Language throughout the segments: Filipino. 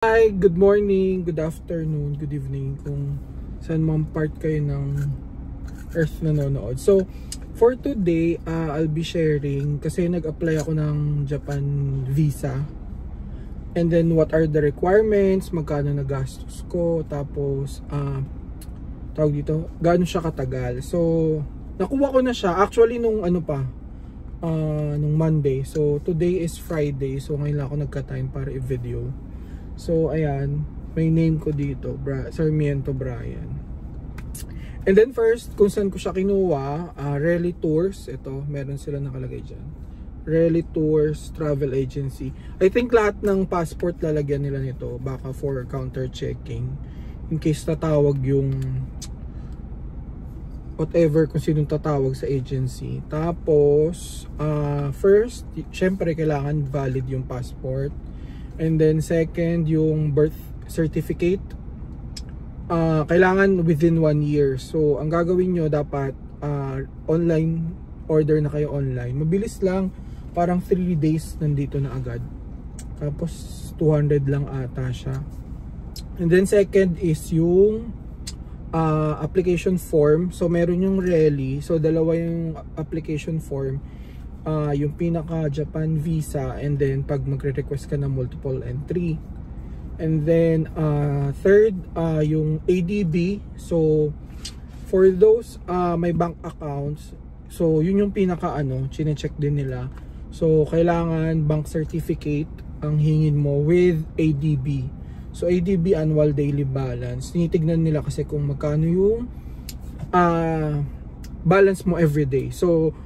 Hi, good morning, good afternoon, good evening kung saan mang part kayo ng Earth nanonood. So, for today, I'll be sharing kasi nag-apply ako ng Japan visa. And then, what are the requirements, magkano nagastos ko, tapos, tawag dito, gaano siya katagal. So, nakuha ko na siya. Actually, nung nung Monday. So, today is Friday. So, ngayon lang ako nagka-time para i-video. So, ayan, may name ko dito, Sarmiento Brian. And then first, kung saan ko siya kinuha, Rally Tours, ito, meron sila nakalagay dyan. Rally Tours Travel Agency. I think lahat ng passport lalagyan nila nito, baka for counter-checking. In case tatawag yung whatever, kung sinong tatawag sa agency. Tapos, first, syempre kailangan valid yung passport. And then second, yung birth certificate. Kailangan within 1 year. So, ang gagawin nyo dapat online, order na kayo online. Mabilis lang, parang 3 days nandito na agad. Tapos 200 lang ata siya. And then second is yung application form. So, meron yung rally. So, dalawa yung application form. Yung pinaka Japan visa, and then pag magre-request ka ng multiple entry. And then third, yung ADB. So for those may bank accounts, so yun yung pinaka chine-check din nila. So kailangan bank certificate ang hingin mo with ADB. So ADB, annual daily balance. Tinitignan nila kasi kung magkano yung balance mo everyday. So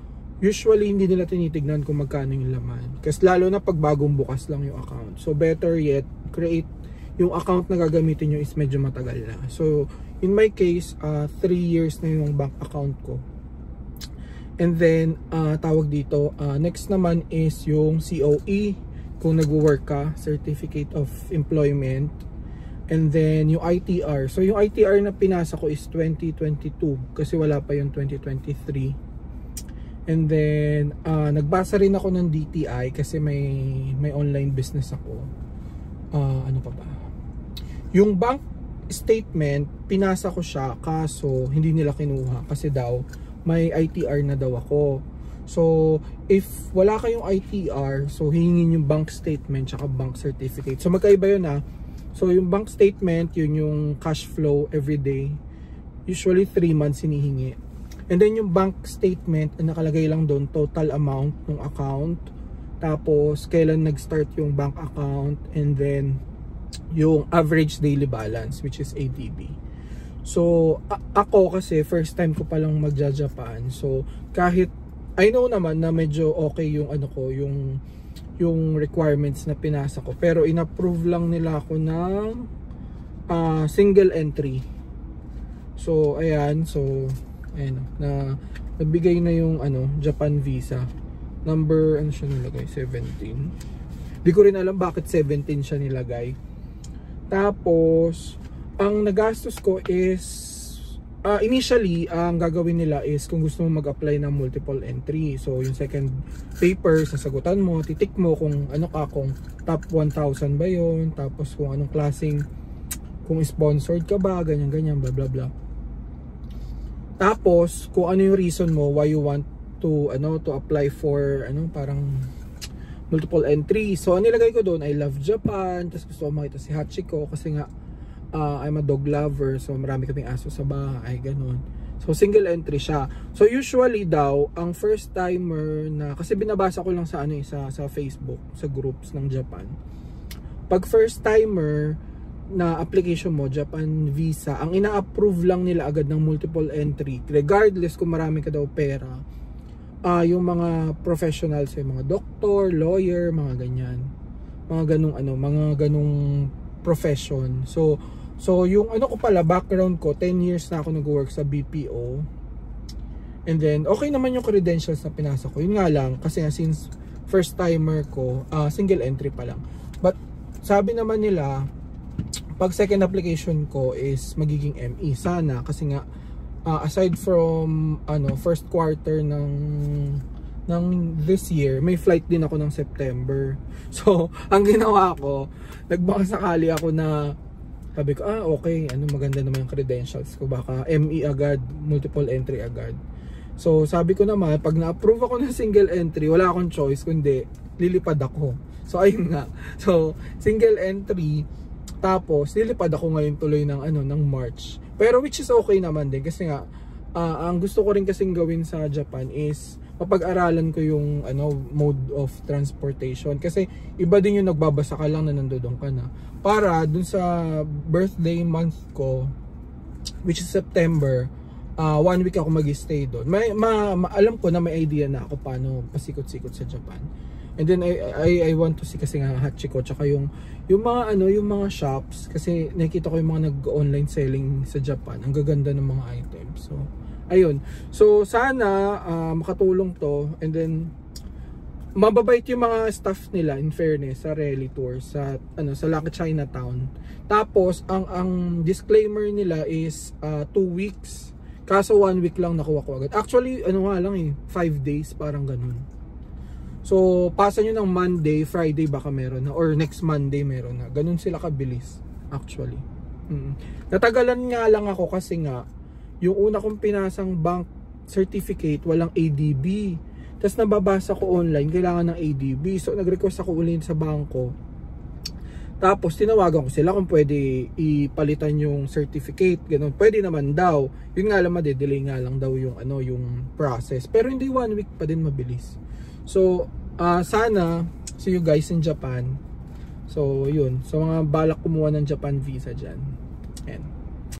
usually, hindi nila tinitignan kung magkano yung laman. Kasi lalo na pag bagong bukas lang yung account. So, better yet, create yung account na gagamitin nyo is medyo matagal na. So, in my case, 3 years na yung bank account ko. And then, tawag dito, next naman is yung COE. Kung nag-work ka, Certificate of Employment. And then, yung ITR. So, yung ITR na pinasa ko is 2022. Kasi wala pa yung 2023. And then, nagbasa rin ako ng DTI kasi may online business ako. Ano pa ba? Yung bank statement, pinasa ko siya kaso hindi nila kinuha kasi daw may ITR na daw ako. So, if wala kayong ITR, so hihingin yung bank statement tsaka bank certificate. So, magkaiba yun . So, yung bank statement, yun yung cash flow everyday. Usually, 3 months hinihingi. And then yung bank statement, nakalagay lang doon total amount ng account, tapos kailan nag-start yung bank account, and then yung average daily balance, which is ADB. So ako kasi first time ko palang magja-Japan, so kahit I know naman na medyo okay yung yung requirements na pinasa ko, pero inapprove lang nila ako ng single entry. So ayan, so ayan, nabigay na yung Japan visa. Number, siya nilagay? 17. Di ko rin alam bakit 17 siya nilagay. Tapos, ang nagastos ko is, initially, ang gagawin nila is kung gusto mo mag-apply ng multiple entry. So, yung second paper, sasagutan mo, titik mo kung kung top 1,000 ba yun, tapos kung anong klaseng, kung sponsored ka ba, ganyan-ganyan, blah blah blah. Tapos, kung ano yung reason mo why you want to apply for parang multiple entry. So, ang nilagay ko doon, I love Japan, tapos gusto ko makita si Hachiko kasi nga I'm a dog lover, so marami kaming aso sa bahay, ganun. So, single entry siya. So, usually daw, ang first timer na, kasi binabasa ko lang sa sa Facebook, sa groups ng Japan. Pag first timer na application mo, Japan visa, ang ina-approve lang nila agad ng multiple entry, regardless kung marami ka daw pera, yung mga professionals, yung mga doktor, lawyer, mga ganyan, mga ganung profession. So yung ko pala, background ko, 10 years na ako nag-work sa BPO, and then okay naman yung credentials na pinasa ko. Yun nga lang, kasi since first timer ko, single entry pa lang, but sabi naman nila pag second application ko is magiging ME sana, kasi nga aside from first quarter ng ng this year, may flight din ako ng September. So, ang ginawa ko, nagbaka sakali ako na sabi ko, okay, maganda naman yung credentials ko. Baka ME agad, multiple entry agad. So, sabi ko naman, pag na-approve ako ng single entry, wala akong choice, kundi lilipad ako. So, ayun nga. So, single entry, tapos lilipad ako ngayon tuloy ng ng March. Pero which is okay naman din kasi nga ang gusto ko rin kasing gawin sa Japan is mapag-aralan ko yung mode of transportation kasi iba din yung nagbabasa ka lang na nandoon ka na. Para dun sa birthday month ko, which is September, 1 week ako mag-stay doon. Alam ko na may idea na ako paano pasikot-sikot sa Japan. And then I want to see kasi nga Hachiko tsaka yung mga yung mga shops kasi nakikita ko yung mga nag-online selling sa Japan. Ang gaganda ng mga items. So ayun. So sana makatulong to, and then mababait yung mga staff nila in fairness sa Rally Tour sa sa Lucky Chinatown. Tapos ang disclaimer nila is 2 weeks. Kaso 1 week lang nakuha ko agad. Actually nga lang 5 days parang ganun. So, pasa nyo ng Monday, Friday baka meron na, or next Monday meron na. Ganun sila kabilis, actually. Natagalan nga lang ako kasi nga, yung una kong pinasang bank certificate, walang ADB. Tapos nababasa ko online, kailangan ng ADB. So, nag-request ako ulit sa bangko. Tapos, tinawagan ko sila kung pwede ipalitan yung certificate. Ganun. Pwede naman daw. Yun nga lang, madedelay nga lang daw yung, yung process. Pero hindi 1 week pa din mabilis. So, sana see you guys in Japan. So, yun. So, mga balak kumuha ng Japan visa dyan.